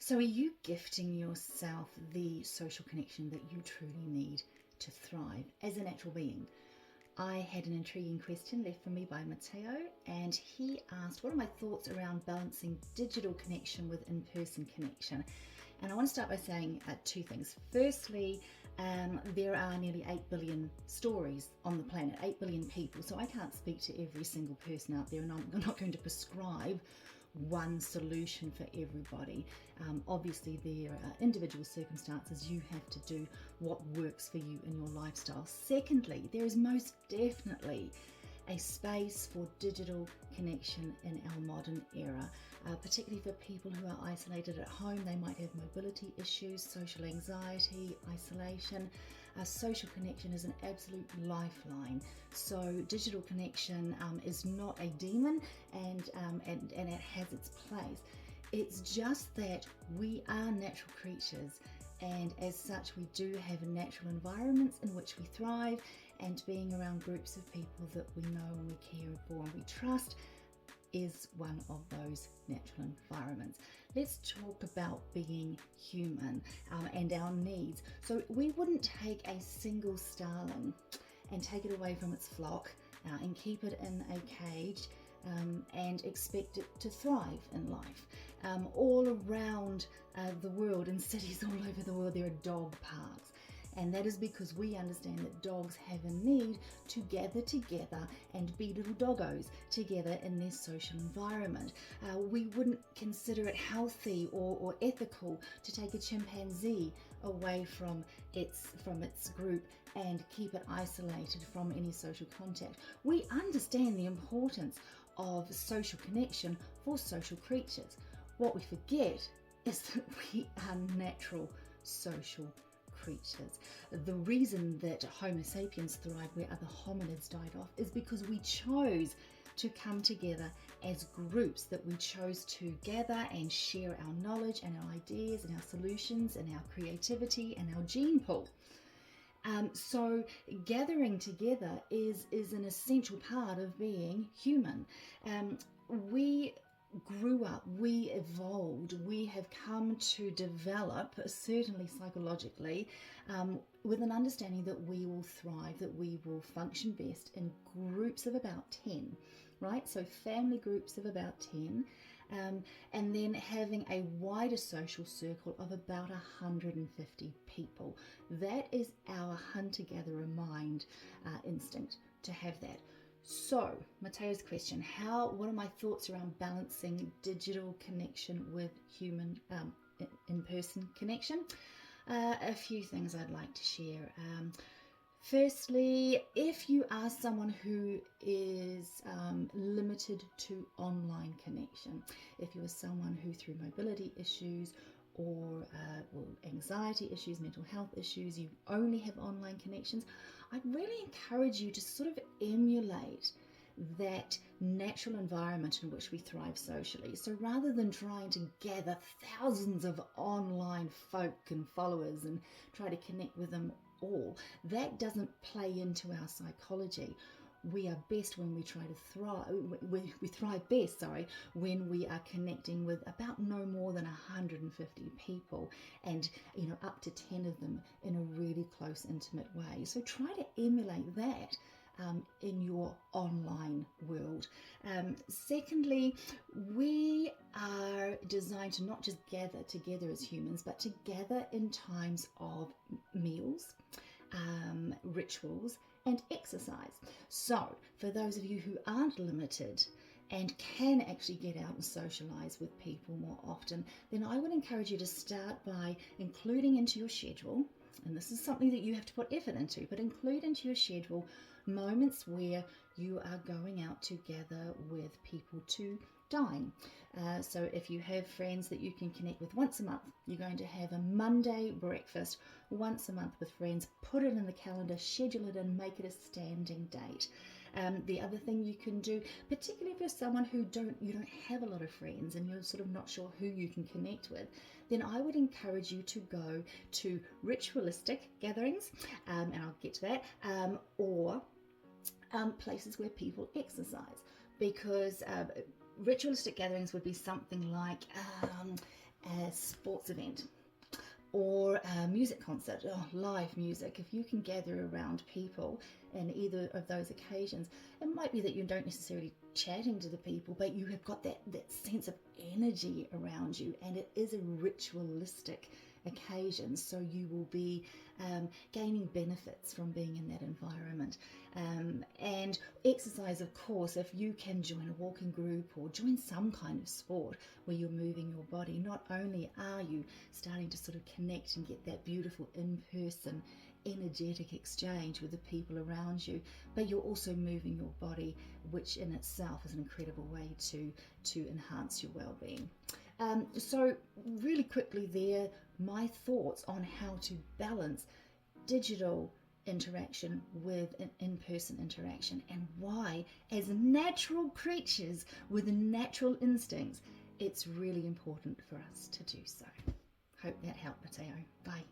So are you gifting yourself the social connection that you truly need to thrive as a natural being? I had an intriguing question left for me by Matteo, and he asked, what are my thoughts around balancing digital connection with in-person connection? And I want to start by saying two things. Firstly, there are nearly 8 billion stories on the planet, 8 billion people. So I can't speak to every single person out there, and I'm not going to prescribe one solution for everybody. Obviously, there are individual circumstances. You have to do what works for you in your lifestyle. Secondly, there is most definitely a space for digital connection in our modern era, particularly for people who are isolated at home. They might have mobility issues, social anxiety, isolation. Social connection is an absolute lifeline. So digital connection is not a demon, and it has its place. It's just that we are natural creatures, and as such we do have natural environments in which we thrive, and being around groups of people that we know and we care for and we trust is one of those natural environments. Let's talk about being human and our needs. So we wouldn't take a single starling and take it away from its flock and keep it in a cage and expect it to thrive in life. All around the world, in cities all over the world, there are dog parks. And that is because we understand that dogs have a need to gather together and be little doggos together in their social environment. We wouldn't consider it healthy or ethical to take a chimpanzee away from its group and keep it isolated from any social contact. We understand the importance of social connection for social creatures. What we forget is that we are natural social creatures. The reason that Homo sapiens thrived where other hominids died off is because we chose to come together as groups, that we chose to gather and share our knowledge and our ideas and our solutions and our creativity and our gene pool. So gathering together is an essential part of being human. We grew up, we evolved, we have come to develop, certainly psychologically, with an understanding that we will thrive, that we will function best in groups of about 10, right? So family groups of about 10, and then having a wider social circle of about 150 people. That is our hunter-gatherer mind instinct, to have that. So, Matteo's question, what are my thoughts around balancing digital connection with human in-person connection? A few things I'd like to share. Firstly, if you are someone who is limited to online connection, if you are someone who through mobility issues or anxiety issues, mental health issues, you only have online connections, I'd really encourage you to sort of emulate that natural environment in which we thrive socially. So rather than trying to gather thousands of online folk and followers and try to connect with them all, that doesn't play into our psychology. We are best when we try to thrive. We thrive best, when we are connecting with about no more than 150 people, and up to 10 of them in a really close, intimate way. So try to emulate that in your online world. Secondly, we are designed to not just gather together as humans, but to gather in times of meals, rituals, and exercise. So for those of you who aren't limited and can actually get out and socialize with people more often, then I would encourage you to start by including into your schedule, and this is something that you have to put effort into, but include into your schedule moments where you are going out together with people to dine. So if you have friends that you can connect with once a month, you're going to have a Monday breakfast once a month with friends. Put it in the calendar, schedule it and make it a standing date. The other thing you can do, particularly if you're someone who you don't have a lot of friends and you're sort of not sure who you can connect with, then I would encourage you to go to ritualistic gatherings, and I'll get to that, or places where people exercise, because ritualistic gatherings would be something like a sports event or a music concert, live music. If you can gather around people in either of those occasions, it might be that you don't necessarily chatting to the people, but you have got that sense of energy around you, and it is a ritualistic occasion, so you will be gaining benefits from being in that environment. And exercise, of course, if you can join a walking group or join some kind of sport where you're moving your body, not only are you starting to sort of connect and get that beautiful in-person energetic exchange with the people around you, but you're also moving your body, which in itself is an incredible way to enhance your well-being. So really quickly there, my thoughts on how to balance digital interaction with an in-person interaction, and why, as natural creatures with natural instincts, it's really important for us to do so. Hope that helped, Mateo. Bye.